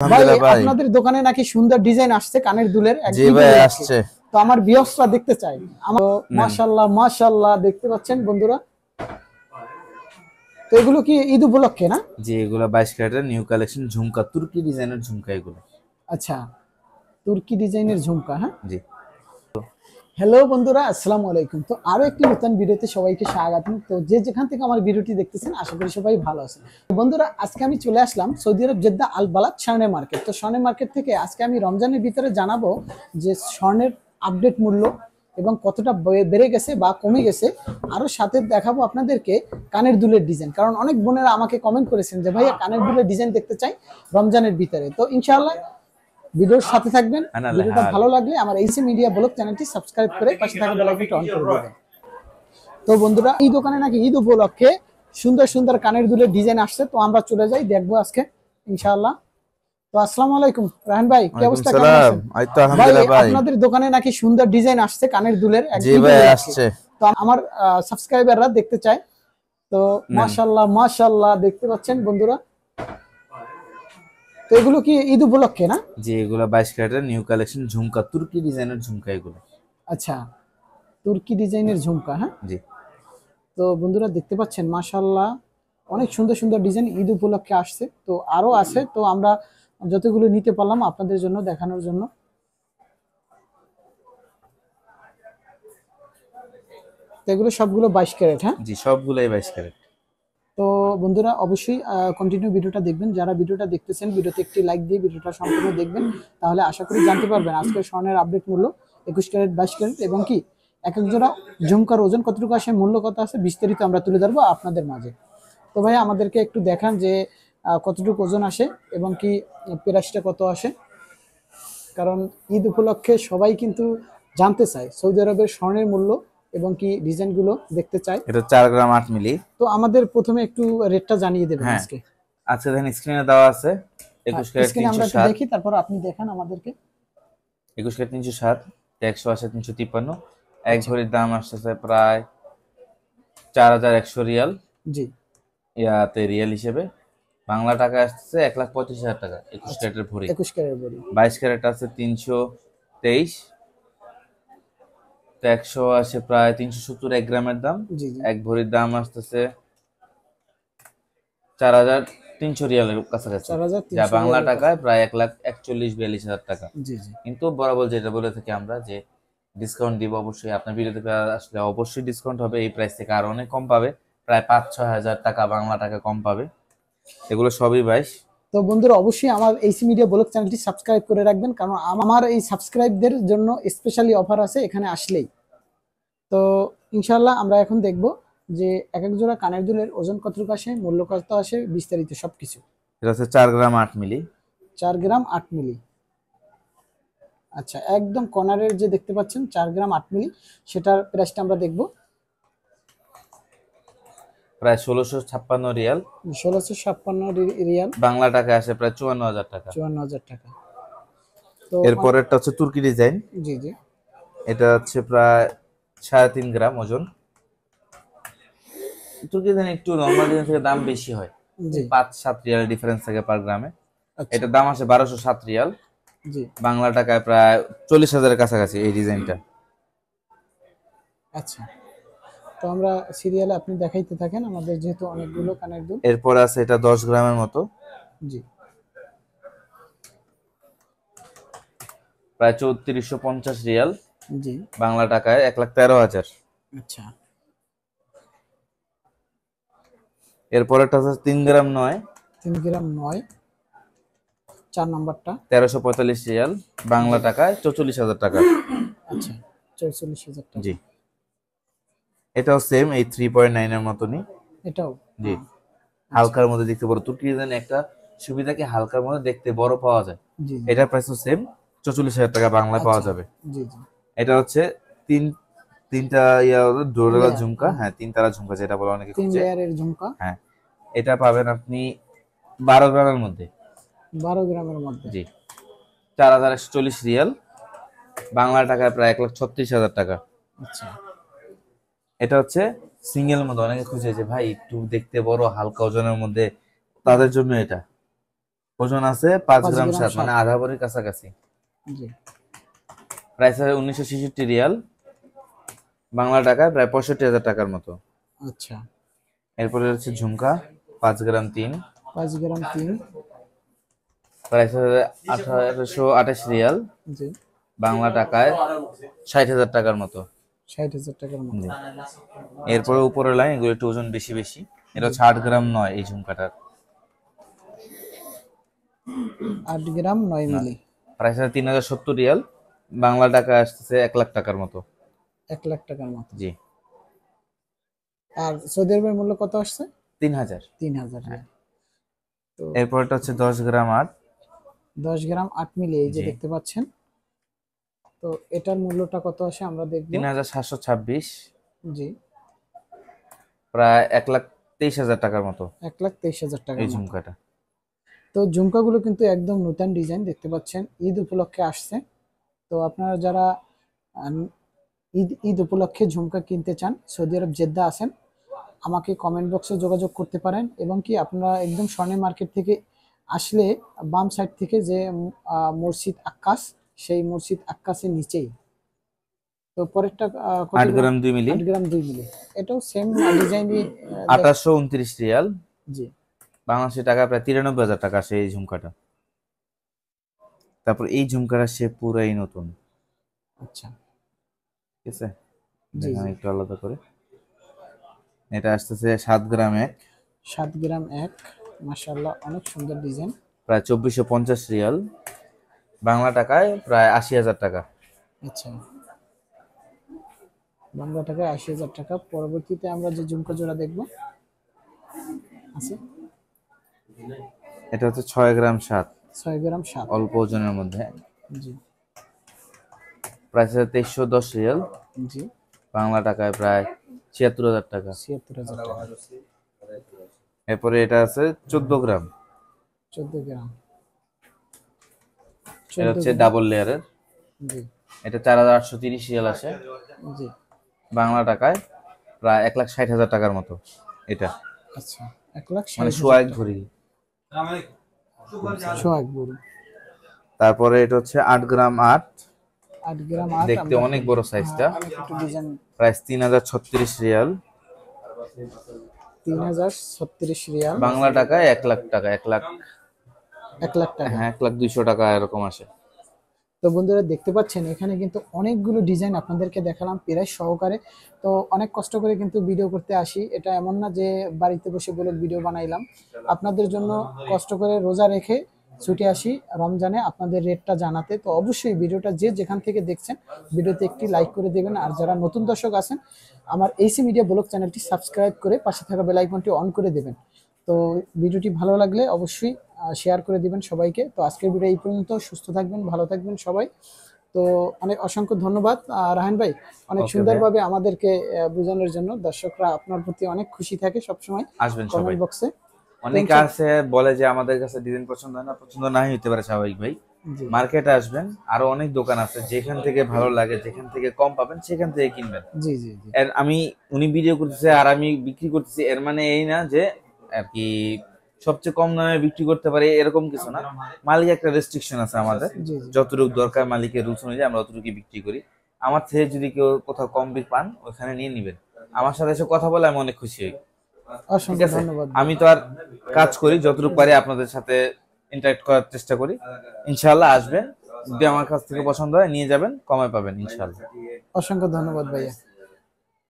ভাই আলহামদুলিল্লাহ ভাই। আপনাদের দোকানে নাকি সুন্দর ডিজাইন আসছে কানের দুলের জি ভাই আসছে। তো আমার ভিউয়ার্সরা দেখতে চাই। আমার নেন। মাশাআল্লাহ মাশাআল্লাহ দেখতে পাচ্ছেন বন্ধুরা। তো এগুলো কি ঈদ উপলক্ষে না? জি এগুলা 22 ক্যারেটের নিউ কালেকশন ঝুমকা, তুর্কি ডিজাইনের ঝুমকা এগুলো। আচ্ছা, তুর্কি ডিজাইনের ঝুমকা, হ্যাঁ। জি হ্যালো বন্ধুরা, আসসালামু আলাইকুম। তো আরো একটি নতুন ভিডিওতে সবাইকে স্বাগতম। তো যে যেখান থেকে আমার ভিডিওটি দেখতেছেন আশা করি সবাই ভালো আছেন। তো বন্ধুরা, আজকে আমি চলে আসলাম সৌদি আরব জেদ্দা আল বালাদ স্বর্ণের মার্কেট। তো স্বর্ণের মার্কেট থেকে আজকে আমি রমজানের ভিতরে জানাবো যে স্বর্ণের আপডেট মূল্য এবং কতটা বেড়ে গেছে বা কমে গেছে। আরো সাথে দেখাবো আপনাদেরকে কানের দুলের ডিজাইন, কারণ অনেক বোনেরা আমাকে কমেন্ট করেছেন যে ভাইয়া কানের দুলের ডিজাইন দেখতে চাই রমজানের ভিতরে। তো ইনশাআল্লাহ ভিডিওর সাথে থাকবেন। ভিডিওটা ভালো লাগলে আমার এইসি মিডিয়া ব্লগ চ্যানেলটি সাবস্ক্রাইব করে পাশে থাকা বেল আইকনটি অন করে দিবেন। তো বন্ধুরা, এই দোকানে নাকি ঈদ উপলক্ষে সুন্দর সুন্দর কানের দুলের ডিজাইন আসছে। তো আমরা চলে যাই, দেখবো আজকে ইনশাআল্লাহ। তো আসসালামু আলাইকুম রাহান ভাই, কি অবস্থা, কেমন আছেন? তো আলহামদুলিল্লাহ ভাই ভাই। আপনাদের দোকানে নাকি সুন্দর ডিজাইন আসছে কানের দুলের জি ভাই আসছে। তো আমার সাবস্ক্রাইবাররা দেখতে চায়। তো মাশাআল্লাহ মাশাআল্লাহ দেখতে পাচ্ছেন বন্ধুরা। তো এগুলো কি ঈদ উপলক্ষে না? জি এগুলা 22 ক্যারেটের নিউ কালেকশন ঝুমকা, তুর্কি ডিজাইনের ঝুমকা এগুলো। আচ্ছা, তুর্কি ডিজাইনের ঝুমকা, হ্যাঁ। জি তো বন্ধুরা দেখতে পাচ্ছেন মাশাআল্লাহ অনেক সুন্দর সুন্দর ডিজাইন ঈদ উপলক্ষে আসছে। তো আরো আছে, তো আমরা যতগুলো নিতে পারলাম আপনাদের জন্য দেখানোর জন্য। তো এগুলো সবগুলো 22 ক্যারেট, হ্যাঁ। জি সবগুলাই 22 ক্যারেট। তো বন্ধুরা অবশ্যই কন্টিনিউ ভিডিওটা দেখবেন। যারা ভিডিওটা দেখতেছেন ভিডিওতে একটি লাইক দিয়ে ভিডিওটা সম্পূর্ণ দেখবেন, তাহলে আশা করি জানতে পারবেন আজকের স্বর্ণের আপডেট মূল্য 21 ক্যারেট 22 ক্যারেট এবং কি এক এক জোড়া ঝুমকার ওজন কতটুকু আসে, মূল্য কত আছে, বিস্তারিত আমরা তুলে ধরবো আপনাদের মাঝে। তো ভাই আমাদেরকে একটু দেখান যে কতটুকু ওজন আসে এবং কি প্রাইসটা কত আসে, কারণ ঈদ উপলক্ষে সবাই কিন্তু জানতে চায় সৌদি আরবের স্বর্ণের মূল্য এবং কি ডিজাইনগুলো দেখতে চায়। এটা 4 গ্রাম 8 মিলি। তো আমাদের প্রথমে একটু রেটটা জানিয়ে দেবেন হ্যাঁ আজকে। আচ্ছা দেখেন স্ক্রিনে দেওয়া আছে 21 ক্যারেট স্ক্রিনে আমরা একটু 307। দেখি, তারপর আপনি দেখান আমাদেরকে। 21 ক্যারেট 307, 180 353। এক ভরির দাম আসছে প্রায় 4100 রিয়াল। জি, ইয়াতে রিয়াল হিসেবে বাংলা টাকা আসছে 1,35,000 টাকা 21 ক্যারেটের ভরি। 21 ক্যারেট বড়ি। 22 ক্যারেট আছে 323। তো 100 আসে প্রায় 370 এক গ্রামের দাম। জি জি এক ভরির দাম আসতেছে 4,300 রিয়ালের কাছাকাছি, 4300 যা বাংলা রিয়ালের টাকায় প্রায় 1,41,42,000 টাকা। জি জি কিন্তু বরাবর যেটা বলে থাকি আমরা যে ডিসকাউন্ট দিব, অবশ্যই আপনার ভিডিও থেকে আসলে অবশ্যই ডিসকাউন্ট হবে। এই প্রাইস থেকে আরো অনেক কম পাবে, প্রায় 5-6 হাজার টাকা বাংলা টাকা কম পাবে। এগুলো সবই 22। তো বন্ধুরা অবশ্যই আমার এইসি মিডিয়া ব্লগ চ্যানেলটি সাবস্ক্রাইব করে রাখবেন, কারণ আমার এই সাবস্ক্রাইবদের জন্য স্পেশালি অফার আছে এখানে আসলেই। তো ইনশাআল্লাহ আমরা এখন দেখব যে এক এক জোড়া কানের দুলের ওজন কতটুকু আসে, মূল্য কত আসে, বিস্তারিত সবকিছু। এটা হচ্ছে 4 গ্রাম 8 মিলি। 4 গ্রাম 8 মিলি। আচ্ছা, একদম কর্নারের যে দেখতে পাচ্ছেন 4 গ্রাম 8 মিলি, সেটার প্রাইসটা আমরা দেখব প্রায় 1,656 রিয়াল। 1656 রিয়াল, বাংলা টাকা আসে প্রায় 54,000 টাকা। 54,000 টাকা। তো এরপরেরটা হচ্ছে তুর্কি ডিজাইন। জি জি এটা হচ্ছে প্রায় 3.5 গ্রাম ওজন। তুর্কি ডিজাইন একটু নর্মাল ডিজাইন থেকে দাম বেশি হয়, জি 5-7 রিয়াল ডিফারেন্স থাকে পার গ্রামে। আচ্ছা এটার দাম আসে 1207 রিয়াল। জি বাংলা টাকায় প্রায় 40,000-এর কাছাকাছি এই ডিজাইনটা। আচ্ছা। তো আমরা সিরিয়ালে আপনি দেখাইতে থাকেন, আমাদের যেহেতু অনেকগুলো কানের দুল। এরপর আছে এটা 10 গ্রামের মতো, জি প্রায় 3450 রিয়াল। জি বাংলা টাকায় 1,13,000। আচ্ছা এরপরেরটা হচ্ছে 3 গ্রাম 9, 3 গ্রাম 9, 4 নাম্বারটা। 1345 রিয়াল। বাংলা টাকায় 44,000 টাকা। আচ্ছা, 44,000 টাকা। জি এটাও সেম এই 3.9 এর মতনই। এটাও জি হালকার মধ্যে দেখতে বড়। তুর্কি ডিজাইন একটা সুবিধা কি হালকার মধ্যে দেখতে বড় পাওয়া যায়। জি জি এটার প্রাইসও সেম 44,000 টাকা বাংলায় পাওয়া আচ্ছা, যাবে। জি জি এটা হচ্ছে তিনটা ডোরেলা লেয়ার, ঝুমকা, হ্যাঁ 3 তারা ঝুমকা যেটা বলে অনেকে 3 খুঁজে। লেয়ারের ঝুমকা। হ্যাঁ এটা পাবেন আপনি 12 গ্রামের মধ্যে। 12 গ্রামের মধ্যে। জি 4,140 রিয়াল। বাংলা টাকায় প্রায় 1,36,000 টাকা। আচ্ছা এটা হচ্ছে সিঙ্গেল মধ্যে, অনেকে খুঁজে যে ভাই একটু দেখতে বড় হালকা ওজনের মধ্যে, তাদের জন্য এটা। ওজন আছে 5 5 গ্রাম গ্রাম 7, মানে সাত। আধা ভরির কাছাকাছি। জি প্রাইস আছে 1966 রিয়াল, বাংলা টাকায় প্রায় 65,000 টাকার মতো। আচ্ছা। এরপরে হচ্ছে ঝুমকা 5 গ্রাম 3, 5 গ্রাম 3। প্রাইস আছে 1828 রিয়াল, জি বাংলা টাকায় 60,000 টাকার মতো। 60,000 টাকার মতো। জি। এরপরে উপরের লাইন, এগুলো একটু ওজন বেশি বেশি। এটা হচ্ছে 8 গ্রাম 9 এই ঝুমকাটার। 8 গ্রাম 9 মিলি। প্রাইস আছে 3070 রিয়াল, বাংলা টাকা আসতেছে 1 লাখ টাকার মতো। 1 লাখ টাকার মতো। জি। আর সৌদি আরবের মূল্য কত আসছে? 3000। 3,000 রিয়াল। তো এরপরটা হচ্ছে 10 গ্রাম 8। 10 গ্রাম 8 মিলি এই যে জি। দেখতে পাচ্ছেন। তো এটার মূল্যটা কত আসে আমরা দেখব। 3726, জি প্রায় 1,23,000 টাকার মতো 1,23,000 টাকার এই মতো। ঝুমকাটা। তো ঝুমকাগুলো কিন্তু একদম নতুন ডিজাইন দেখতে পাচ্ছেন, ঈদ উপলক্ষে আসছে। তো আপনারা যারা আম, ঈদ ঈদ উপলক্ষে ঝুমকা কিনতে চান, সৌদি আরব জেদ্দা আছেন, আমাকে কমেন্ট বক্সে যোগাযোগ করতে পারেন। এবং কি আপনারা একদম স্বর্ণ মার্কেট থেকে আসলে বাম সাইড থেকে যে মসজিদ আক্কাস, সেই মসজিদ আক্কাসের নিচেই। তো পরেরটা কত 8 গ্রাম? গ্রাম 2 মিলি, 8 গ্রাম 2 মিলি। এটাও সেম ডিজাইনই। 2829 রিয়াল, জি বাংলাদেশি টাকা প্রায় 93,000 টাকা আসে এই ঝুমকাটা। তারপর এই ঝুমকাটা সে পুরাই নতুন। আচ্ছা। ঠিক আছে, জি দেখেন জি একটু আলাদা করে। এটা আসতেছে 7 গ্রাম 1, 7 গ্রাম 1। মাশাআল্লাহ অনেক সুন্দর ডিজাইন। প্রায় 2450 রিয়াল, বাংলা টাকায় প্রায় 80,000 টাকা। আচ্ছা, বাংলা টাকায় 80,000 টাকা। পরবর্তীতে আমরা যে ঝুমকা জোড়া দেখবো আছে, এটা হচ্ছে 6 গ্রাম 7, 6 গ্রাম 7। অল্প ওজনের মধ্যে। জি প্রাইস আছে 2310 রিয়াল, জি বাংলা টাকায় প্রায় 76,000 টাকা। 76,000 টাকা। এরপরে এটা আছে 14 গ্রাম, 14 গ্রাম। এটা 14 হচ্ছে গ্রাম। ডাবল লেয়ারের। জি এটা 4830 রিয়াল আসে, জি বাংলা টাকায় প্রায় 1,60,000 টাকার মতো এটা। আচ্ছা, 1,60,000 মানে সোয়াগ টাকা। ভরি। সোহাগ বড়ি। তারপরে এটা হচ্ছে 8 গ্রাম 8, 8 গ্রাম 8। দেখতে অনেক বড় সাইজটা। অনেক একটু design. Price 3036 Real, 3036 Real, Bangla টাকায় 1 লাখ টাকা, 1 লাখ, 1 লাখ টাকা। হ্যাঁ 1,02,000 টাকা এরকম আসে। তো বন্ধুরা দেখতে পাচ্ছেন এখানে কিন্তু অনেকগুলো ডিজাইন আপনাদেরকে দেখালাম প্রাইস সহকারে। তো অনেক কষ্ট করে কিন্তু ভিডিও করতে আসি, এটা এমন না যে বাড়িতে বসে বলে ভিডিও বানাইলাম। আপনাদের জন্য কষ্ট করে রোজা রেখে ছুটে আসি রমজানে আপনাদের রেটটা জানাতে। তো অবশ্যই ভিডিওটা যে যেখান থেকে দেখছেন ভিডিওতে একটি লাইক করে দেবেন। আর যারা নতুন দর্শক আছেন আমার এইসি মিডিয়া ব্লগ চ্যানেলটি সাবস্ক্রাইব করে পাশে থাকা বেল আইকনটি অন করে দেবেন। তো ভিডিওটি ভালো লাগলে অবশ্যই শেয়ার করে দিবেন সবাইকে। তো আজকের ভিডিও এই পর্যন্ত। সুস্থ থাকবেন, ভালো থাকবেন সবাই। তো অনেক অসংখ্য ধন্যবাদ রাহান ভাই, অনেক ওকে সুন্দরভাবে আমাদেরকে বোঝানোর জন্য। দর্শকরা আপনার প্রতি অনেক খুশি থাকে সবসময় আসবেন সবাই। কমেন্ট বক্সে। অনেকে আছে বলে যে আমাদের কাছে ডিজাইন পছন্দ হয় না, পছন্দ নাই হইতে পারে, স্বাভাবিক ভাই। জি মার্কেটে আসবেন, আরো অনেক দোকান আছে, যেখান থেকে ভালো লাগে, যেখান থেকে কম পাবেন সেখান থেকে কিনবেন। জি জি জি এর উনি ভিডিও করতেছে আর আমি বিক্রি করতেছি, এর মানে এই না যে আর কি সবচেয়ে কম দামে বিক্রি করতে পারি এরকম কিছু না। মালিক একটা রেস্ট্রিকশন আছে আমাদের, জি জি। যতটুকু দরকার মালিকের রুলস অনুযায়ী আমরা অতটুকু বিক্রি করি। আমার থেকে যদি কেউ কোথাও কম পান ওখানে নিয়ে নিবেন। আমার সাথে এসে কথা বলে আমি অনেক খুশি হই। ঠিক অসংখ্য আছে, ধন্যবাদ। আমি তো আর কাজ করি, যতটুকু পারি আপনাদের সাথে ইন্টারঅ্যাক্ট করার চেষ্টা করি। ইনশাআল্লাহ আসবেন, যদি আমার কাছ থেকে পছন্দ হয় নিয়ে যাবেন, কমে পাবেন ইনশাআল্লাহ। অসংখ্য ধন্যবাদ ভাইয়া।